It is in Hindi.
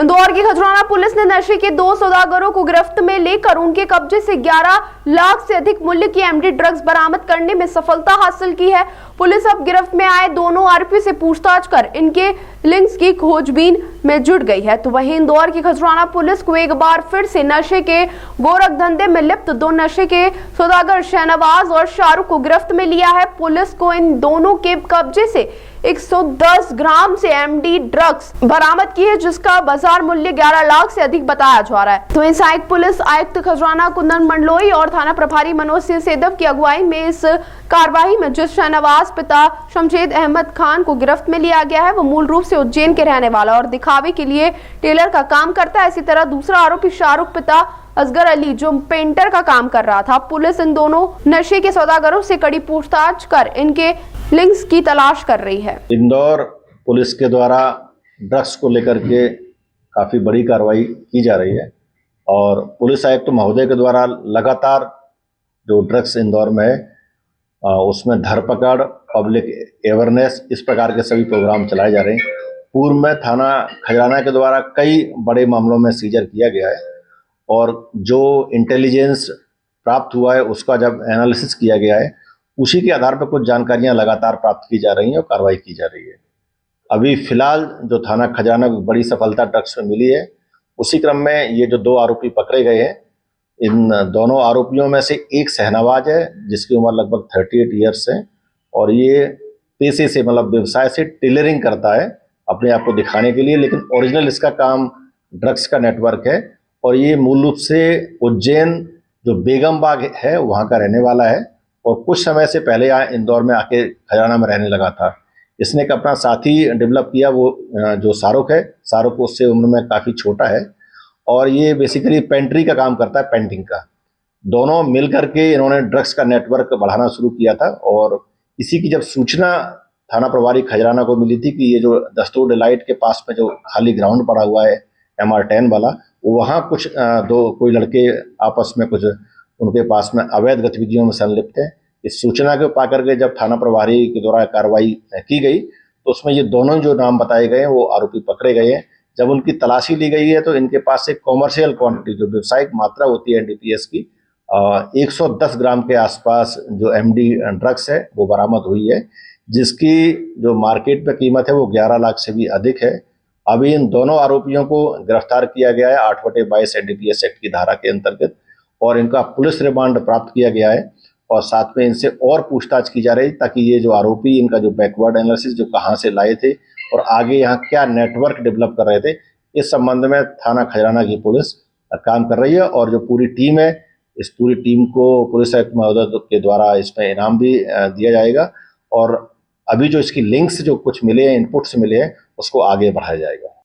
इंदौर की खजराना पुलिस ने नशे के 2 सौदागरों को गिरफ्त में लेकर उनके कब्जे से 11 लाख से अधिक मूल्य की एमडी ड्रग्स बरामद करने में सफलता हासिल की है। पुलिस अब गिरफ्त में आए दोनों आरोपी से पूछताछ कर इनके लिंक्स की खोजबीन में जुट गई है। तो वहीं इंदौर की खजराना पुलिस को एक बार फिर से नशे के गोरख धंधे में लिप्त 2 नशे के सौदागर शहनवाज और शाहरुख को गिरफ्त में लिया है। पुलिस को इन दोनों के कब्जे से 110 ग्राम से एमडी ड्रग्स बरामद की है, जिसका बाजार मूल्य 11 लाख से अधिक बताया जा रहा है। तो इन सहायक पुलिस आयुक्त खजराना कुंदन मंडलोई और थाना प्रभारी मनोज सिंह सेदव की अगुवाई में इस कार्रवाई में जिस शहनवाज पिता शमशेद अहमद खान को गिरफ्त में लिया गया है, वो मूल रूप से उज्जैन के रहने वाला और दिखावे के लिए टेलर का काम करता है। इसी तरह दूसरा आरोपी शाहरुख पिता असगर अली जो पेंटर का काम कर रहा था। पुलिस इन दोनों नशे के सौदागरों से कड़ी पूछताछ कर इनके लिंक्स की तलाश कर रही है। इंदौर पुलिस के द्वारा ड्रग्स को लेकर के काफ़ी बड़ी कार्रवाई की जा रही है और पुलिस आयुक्त महोदय के द्वारा लगातार जो ड्रग्स इंदौर में है उसमें धरपकड़, पब्लिक अवेयरनेस, इस प्रकार के सभी प्रोग्राम चलाए जा रहे हैं। पूर्व में थाना खजराना के द्वारा कई बड़े मामलों में सीजर किया गया है और जो इंटेलिजेंस प्राप्त हुआ है उसका जब एनालिसिस किया गया है उसी के आधार पर कुछ जानकारियां लगातार प्राप्त की जा रही हैं और कार्रवाई की जा रही है। अभी फिलहाल जो थाना खजराना को बड़ी सफलता ड्रग्स में मिली है, उसी क्रम में ये जो 2 आरोपी पकड़े गए हैं, इन दोनों आरोपियों में से एक शहनवाज है जिसकी उम्र लगभग 38 ईयर्स है और ये पेशे से मतलब व्यवसाय से टेलरिंग करता है अपने आप को दिखाने के लिए, लेकिन ओरिजिनल इसका काम ड्रग्स का नेटवर्क है और ये मूल रूप से उज्जैन जो बेगम बाग है वहाँ का रहने वाला है और कुछ समय से पहले यहाँ इंदौर में आके खजराना में रहने लगा था। इसने एक अपना साथी डेवलप किया, वो जो शाहरुख है, शाहरुख उससे उम्र में काफ़ी छोटा है और ये बेसिकली पेंट्री का काम करता है, पेंटिंग का। दोनों मिल करके इन्होंने ड्रग्स का नेटवर्क बढ़ाना शुरू किया था और इसी की जब सूचना थाना प्रभारी खजराना को मिली थी कि ये जो दस्तूर डिलाइट के पास में जो खाली ग्राउंड पड़ा हुआ है MR10 वाला, वहाँ कुछ कोई लड़के आपस में कुछ उनके पास में अवैध गतिविधियों में संलिप्त है। इस सूचना को पाकर के जब थाना प्रभारी के द्वारा कार्रवाई की गई तो उसमें ये दोनों जो नाम बताए गए हैं वो आरोपी पकड़े गए हैं। जब उनकी तलाशी ली गई है तो इनके पास से कॉमर्शियल क्वांटिटी जो व्यावसायिक मात्रा होती है NDPS की 110 ग्राम के आसपास जो MD ड्रग्स है वो बरामद हुई है, जिसकी जो मार्केट में कीमत है वो 11 लाख से भी अधिक है। अभी इन दोनों आरोपियों को गिरफ्तार किया गया है 8/22 NDPS एक्ट की धारा के अंतर्गत और इनका पुलिस रिमांड प्राप्त किया गया है और साथ में इनसे और पूछताछ की जा रही ताकि ये जो आरोपी इनका जो बैकवर्ड एनालिसिस जो कहाँ से लाए थे और आगे यहाँ क्या नेटवर्क डेवलप कर रहे थे, इस संबंध में थाना खजराना की पुलिस काम कर रही है और जो पूरी टीम है, इस पूरी टीम को पुलिस आयुक्त महोदय के द्वारा इसमें इनाम भी दिया जाएगा और अभी जो इसकी लिंक्स जो कुछ मिले हैं, इनपुट्स मिले हैं, उसको आगे बढ़ाया जाएगा।